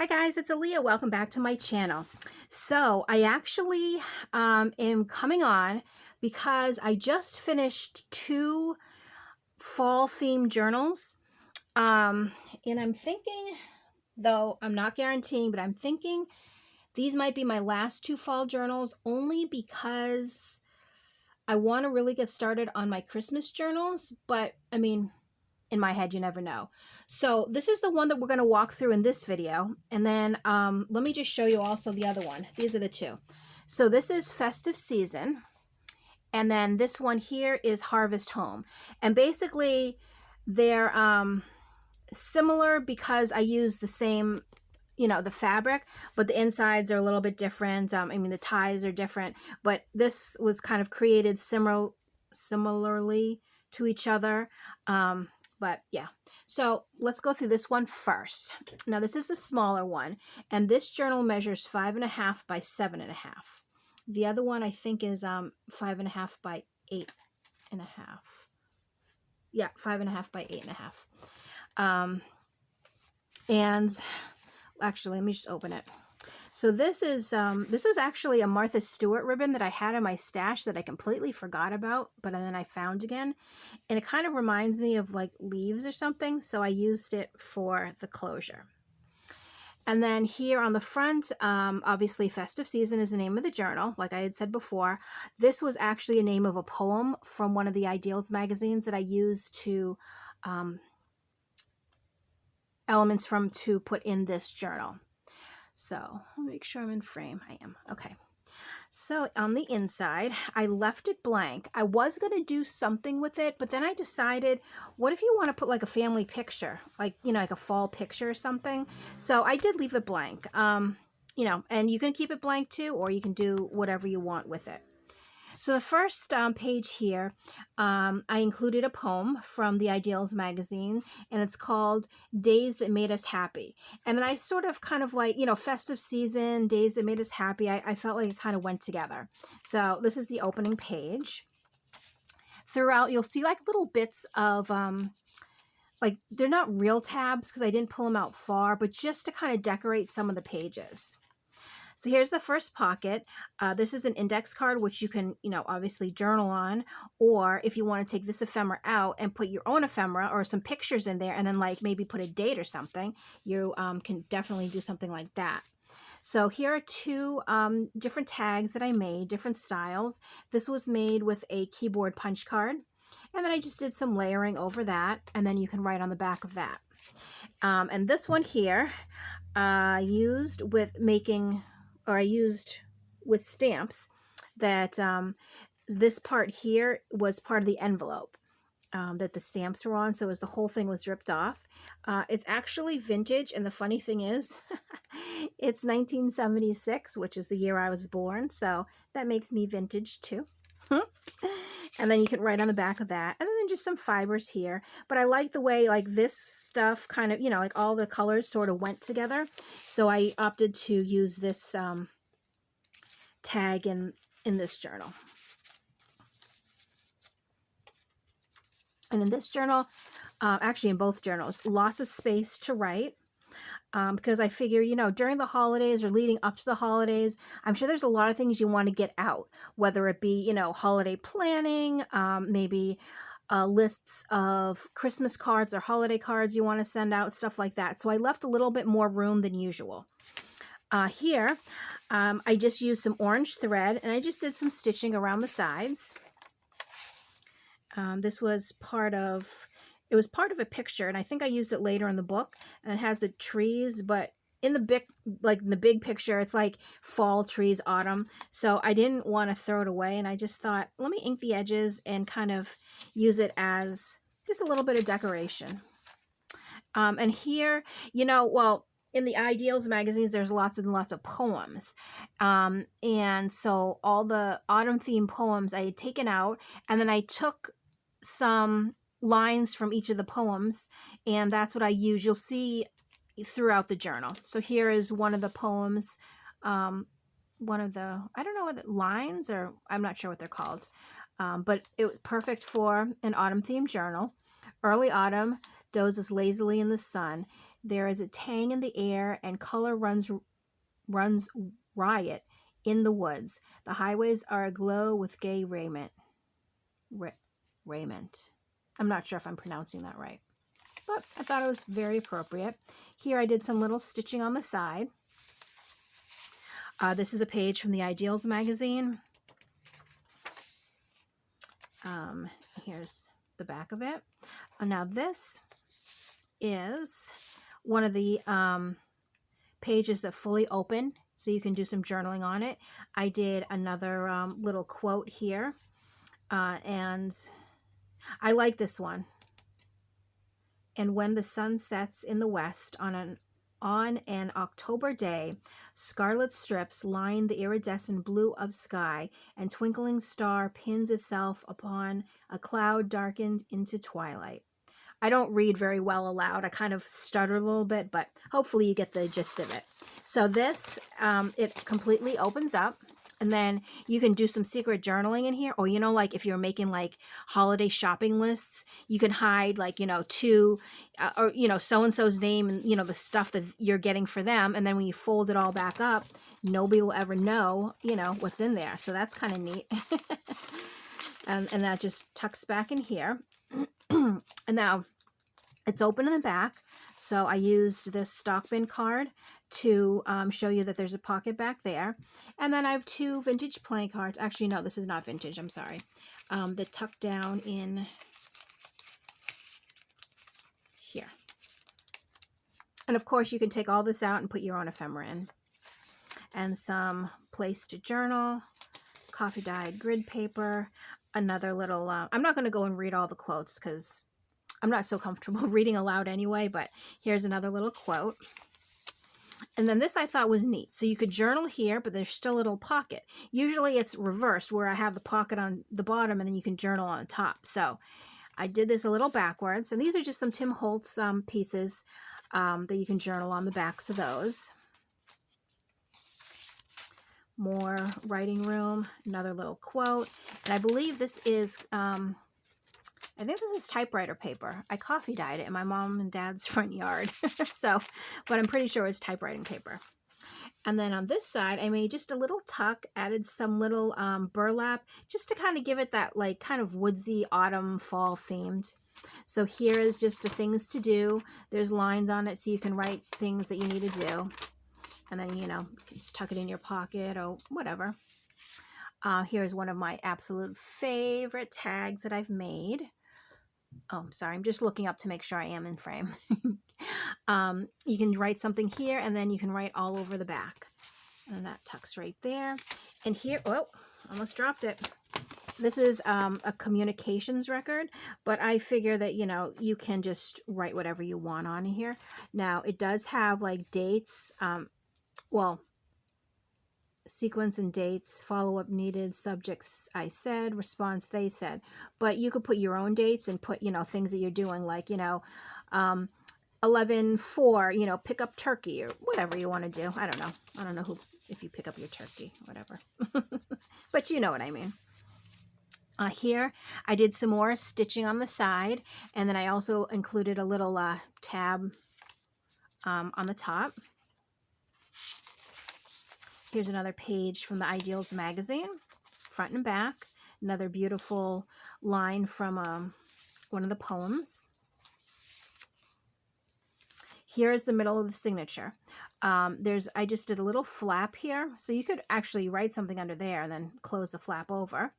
Hi guys, it's Aaliyah. Welcome back to my channel. So I actually am coming on because I just finished two fall themed journals. And I'm thinking, though I'm not guaranteeing, but I'm thinking these might be my last two fall journals only because I want to really get started on my Christmas journals. But I mean, in my head, you never know. So this is the one that we're going to walk through in this video. And then let me just show you also the other one. These are the two. So this is Festive Season. And then this one here is Harvest Home. And basically they're similar because I use the same, the fabric, but the insides are a little bit different. I mean, the ties are different, but this was kind of created similarly to each other. But yeah, so let's go through this one first. Now this is the smaller one, and this journal measures 5.5 by 7.5. The other one I think is 5.5 by 8.5. Yeah, 5.5 by 8.5. And actually, let me just open it. So this is actually a Martha Stewart ribbon that I had in my stash that I completely forgot about, but then I found again. And it kind of reminds me of like leaves or something, so I used it for the closure. And then here on the front, obviously Festive Season is the name of the journal, like I had said before. This was actually a name of a poem from one of the Ideals magazines that I used to elements from to put in this journal. So I'll make sure I'm in frame. I am. Okay. So on the inside, I left it blank. I was going to do something with it, but then I decided, what if you want to put like a family picture, like, like a fall picture or something? So I did leave it blank, and you can keep it blank too, or you can do whatever you want with it. So the first page here, I included a poem from the Ideals magazine, and it's called Days That Made Us Happy. And then I sort of kind of like, Festive Season, Days That Made Us Happy. I felt like it kind of went together. So this is the opening page. Throughout, you'll see like little bits of, like they're not real tabs because I didn't pull them out far, but just to kind of decorate some of the pages. So here's the first pocket. This is an index card, which you can, obviously journal on, or if you want to take this ephemera out and put your own ephemera or some pictures in there and then like maybe put a date or something, you can definitely do something like that. So here are two different tags that I made, different styles. This was made with a keyboard punch card. And then I just did some layering over that, and then you can write on the back of that. And this one here, I used with stamps that this part here was part of the envelope that the stamps were on. So as the whole thing was ripped off. It's actually vintage. And the funny thing is, it's 1976, which is the year I was born. So that makes me vintage too. And then you can write on the back of that. And then just some fibers here. But I like the way like this stuff kind of, like all the colors sort of went together. So I opted to use this tag in this journal. And in this journal, actually in both journals, lots of space to write. Because I figured, during the holidays or leading up to the holidays, I'm sure there's a lot of things you want to get out, whether it be, holiday planning, maybe lists of Christmas cards or holiday cards you want to send out, stuff like that. So I left a little bit more room than usual. Here, I just used some orange thread and I just did some stitching around the sides. This was part of a picture, and I think I used it later in the book, and it has the trees, but in the big picture, it's like fall trees, autumn. So I didn't want to throw it away, and I just thought, let me ink the edges and kind of use it as just a little bit of decoration. And here, well, in the Ideals magazines, there's lots and lots of poems. And so all the autumn themed poems I had taken out, and then I took some lines from each of the poems, and that's what I use. You'll see throughout the journal. So here is one of the poems, one of the, I don't know what lines, or I'm not sure what they're called, but it was perfect for an autumn themed journal. Early autumn dozes lazily in the sun. There is a tang in the air, and color runs riot in the woods. The highways are aglow with gay raiment. Raiment. I'm not sure if I'm pronouncing that right, but I thought it was very appropriate. Here I did some little stitching on the side. This is a page from the Ideals magazine. Here's the back of it. Now this is one of the pages that fully open, so you can do some journaling on it. I did another little quote here, and I like this one. And when the sun sets in the west on an October day, scarlet strips line the iridescent blue of sky, and twinkling star pins itself upon a cloud darkened into twilight. I don't read very well aloud. I kind of stutter a little bit, but hopefully you get the gist of it. So this, it completely opens up, and then you can do some secret journaling in here. Or, you know, like if you're making like holiday shopping lists, you can hide like, you know, or, you know, so-and-so's name and, you know, the stuff that you're getting for them. And then when you fold it all back up, nobody will ever know, you know, what's in there. So that's kind of neat. And that just tucks back in here. And now it's open in the back, so I used this stock bin card to show you that there's a pocket back there. And then I have two vintage playing cards. Actually, no, this is not vintage. I'm sorry. That tuck down in here. And of course, you can take all this out and put your own ephemera in. And some place to journal, coffee dyed grid paper, another little, I'm not going to go and read all the quotes because I'm not so comfortable reading aloud anyway, but here's another little quote. And then this I thought was neat. So you could journal here, but there's still a little pocket. Usually it's reversed where I have the pocket on the bottom and then you can journal on the top. So I did this a little backwards. And these are just some Tim Holtz pieces that you can journal on the backs of those. More writing room, another little quote. And I believe this is, I think this is typewriter paper. I coffee dyed it in my mom and dad's front yard. So, but I'm pretty sure it's typewriting paper. And then on this side, I made just a little tuck, added some little burlap, just to kind of give it that like kind of woodsy autumn fall themed. So here is just the things to do. There's lines on it so you can write things that you need to do. And then, you know, just tuck it in your pocket or whatever. Here's one of my absolute favorite tags that I've made. Oh, sorry. I'm just looking up to make sure I am in frame. You can write something here, and then you can write all over the back. And that tucks right there. And here, oh, almost dropped it. This is a communications record, but I figure that, you know, you can just write whatever you want on here. Now, it does have like dates. Well, sequence and dates, follow-up needed, subjects I said, response they said. But you could put your own dates and put, you know, things that you're doing, like, you know, 11/4, you know, pick up turkey or whatever you want to do. I don't know. I don't know if you pick up your turkey, whatever. But you know what I mean. Here, I did some more stitching on the side, and then I also included a little tab on the top. Here's another page from the Ideals magazine, front and back. Another beautiful line from one of the poems. Here is the middle of the signature. I just did a little flap here, so you could actually write something under there and then close the flap over.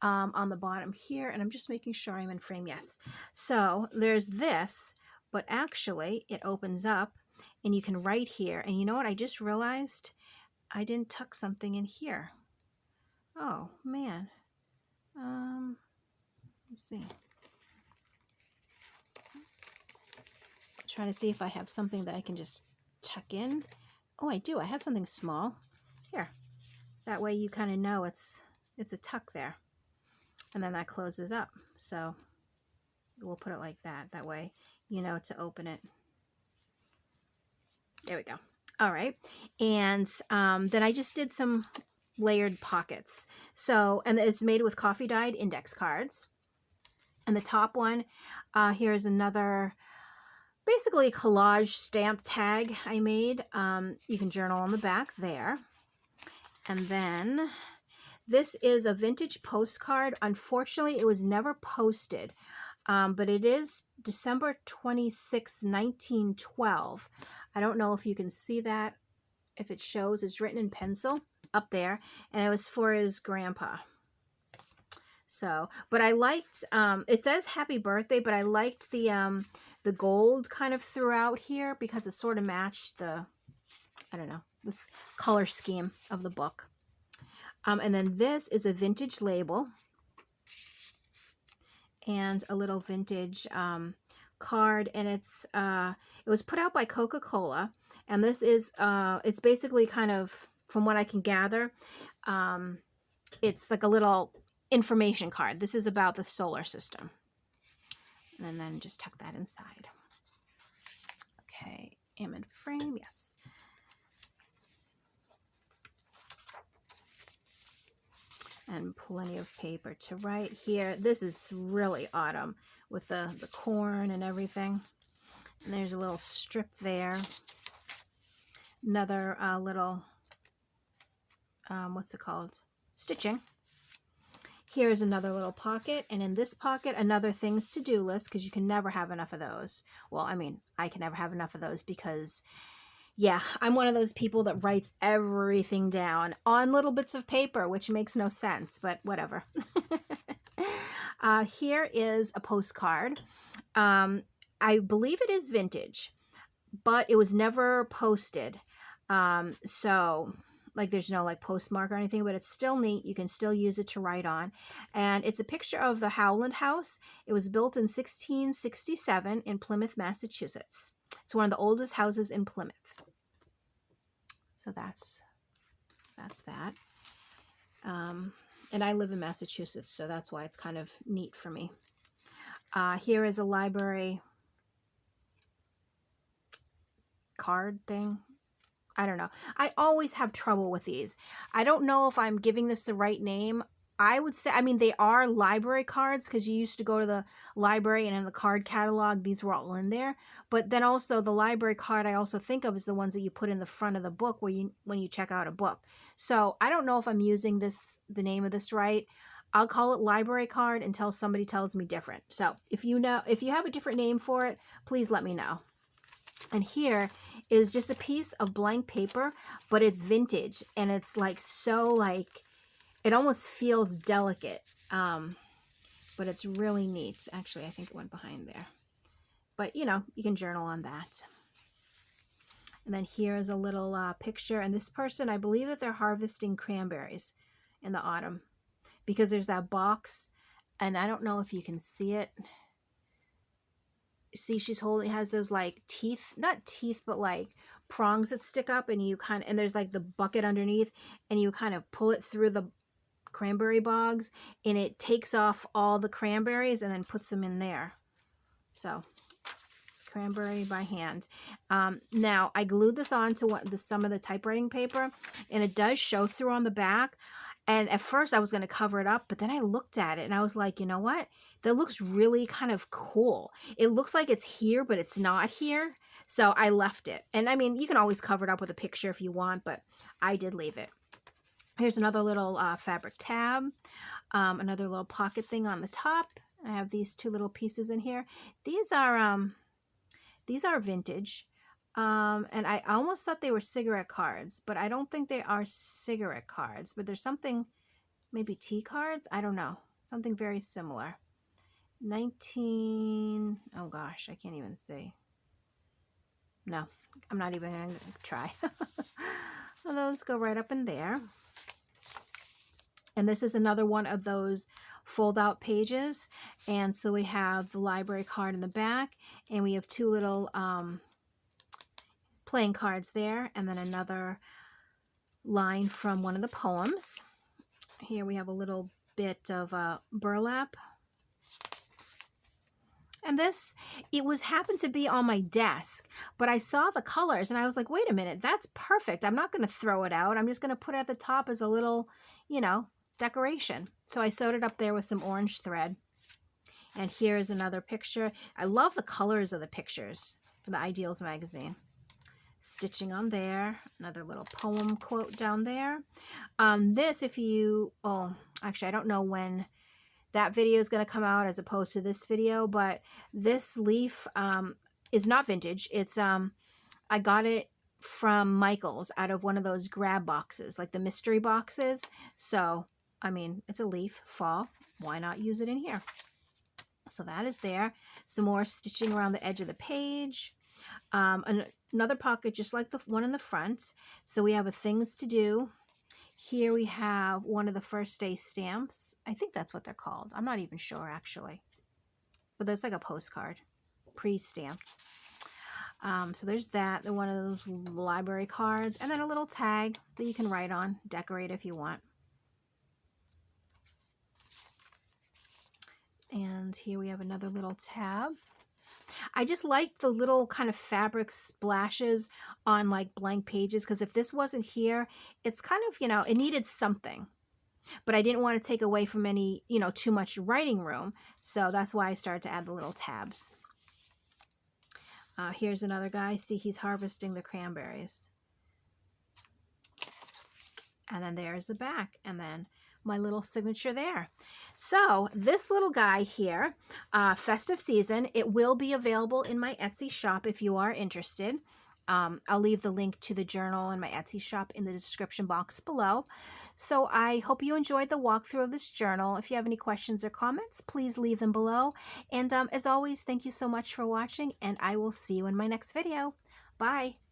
On the bottom here, and I'm just making sure I'm in frame. Yes. So there's this, but actually it opens up and you can write here. And you know what? I just realized I didn't tuck something in here. Oh, man. Let's see. Trying to see if I have something that I can just tuck in. Oh, I do. I have something small. Here. That way you kind of know it's a tuck there. And then that closes up. So we'll put it like that. That way you know to open it. There we go. All right. And then I just did some layered pockets. So, and it's made with coffee dyed index cards. And the top one, here's another basically a collage stamp tag I made. You can journal on the back there. And then this is a vintage postcard. Unfortunately, it was never posted, but it is December 26, 1912. I don't know if you can see that, if it shows. It's written in pencil up there, and it was for his grandpa. So, but I liked, it says happy birthday, but I liked the gold kind of throughout here because it sort of matched the, I don't know, the color scheme of the book. And then this is a vintage label and a little vintage card, and it was put out by Coca-Cola, and this is it's basically kind of, from what I can gather, it's like a little information card. This is about the solar system. And then just tuck that inside. Okay, amid frame, yes. And plenty of paper to write here. This is really autumn with the corn and everything. And there's a little strip there. Another little, what's it called? Stitching. Here's another little pocket, and in this pocket, another things to do list, because you can never have enough of those. Well, I mean, I can never have enough of those because, yeah, I'm one of those people that writes everything down on little bits of paper, which makes no sense, but whatever. Here is a postcard. I believe it is vintage, but it was never posted. So like there's no like postmark or anything, but it's still neat. You can still use it to write on. And it's a picture of the Howland House. It was built in 1667 in Plymouth, Massachusetts. It's one of the oldest houses in Plymouth. So that's that. And I live in Massachusetts, so that's why it's kind of neat for me. Here is a library card thing. I don't know. I always have trouble with these. I don't know if I'm giving this the right name. I would say, I mean, they are library cards because you used to go to the library and in the card catalog, these were all in there. But then also the library card I also think of is the ones that you put in the front of the book when you check out a book. So I don't know if I'm using the name of this right. I'll call it library card until somebody tells me different. So if you have a different name for it, please let me know. And here is just a piece of blank paper, but it's vintage and it's like so like, it almost feels delicate, but it's really neat. Actually, I think it went behind there, but you know, you can journal on that. And then here's a little picture, and this person, I believe that they're harvesting cranberries in the autumn because there's that box, and I don't know if you can see it. See, she's holding, has those like teeth, not teeth, but like prongs that stick up, and you kind of, and there's like the bucket underneath, and you kind of pull it through the cranberry bogs, and it takes off all the cranberries and then puts them in there. So it's cranberry by hand. Now I glued this on to some of the typewriting paper, and it does show through on the back. And at first I was going to cover it up, but then I looked at it and I was like, you know what? That looks really kind of cool. It looks like it's here, but it's not here. So I left it. And I mean, you can always cover it up with a picture if you want, but I did leave it. Here's another little fabric tab, another little pocket thing on the top. I have these two little pieces in here. These are vintage. And I almost thought they were cigarette cards, but I don't think they are cigarette cards, but there's something, maybe tea cards? I don't know. Something very similar. Oh gosh, I can't even see. No, I'm not even going to try. Well, those go right up in there. And this is another one of those fold out pages. And so we have the library card in the back, and we have two little, playing cards there, and then another line from one of the poems. Here we have a little bit of burlap, and this, happened to be on my desk, but I saw the colors and I was like, wait a minute, that's perfect. I'm not going to throw it out. I'm just going to put it at the top as a little, you know, decoration. So I sewed it up there with some orange thread. And here's another picture. I love the colors of the pictures. for the Ideals magazine. Stitching on there, another little poem quote down there. This, if you, oh, actually, I don't know when that video is going to come out as opposed to this video, but this leaf is not vintage. It's I got it from Michael's out of one of those grab boxes, like the mystery boxes. So, I mean, it's a leaf, fall. Why not use it in here? So that is there. Some more stitching around the edge of the page. Another pocket just like the one in the front. So we have a things to do. Here we have one of the first day stamps. I think that's what they're called. I'm not even sure actually. But there's like a postcard, pre-stamped. So there's that, one of those library cards, and then a little tag that you can write on, decorate if you want. And here we have another little tab. I just like the little kind of fabric splashes on like blank pages, because if this wasn't here, it's kind of, you know, it needed something. But I didn't want to take away from any, you know, too much writing room. So that's why I started to add the little tabs. Here's another guy. See, he's harvesting the cranberries. And then there's the back. And then my little signature there. So this little guy here, festive season, it will be available in my Etsy shop if you are interested. I'll leave the link to the journal and my Etsy shop in the description box below. So I hope you enjoyed the walkthrough of this journal. If you have any questions or comments, please leave them below. And as always, thank you so much for watching, and I will see you in my next video. Bye.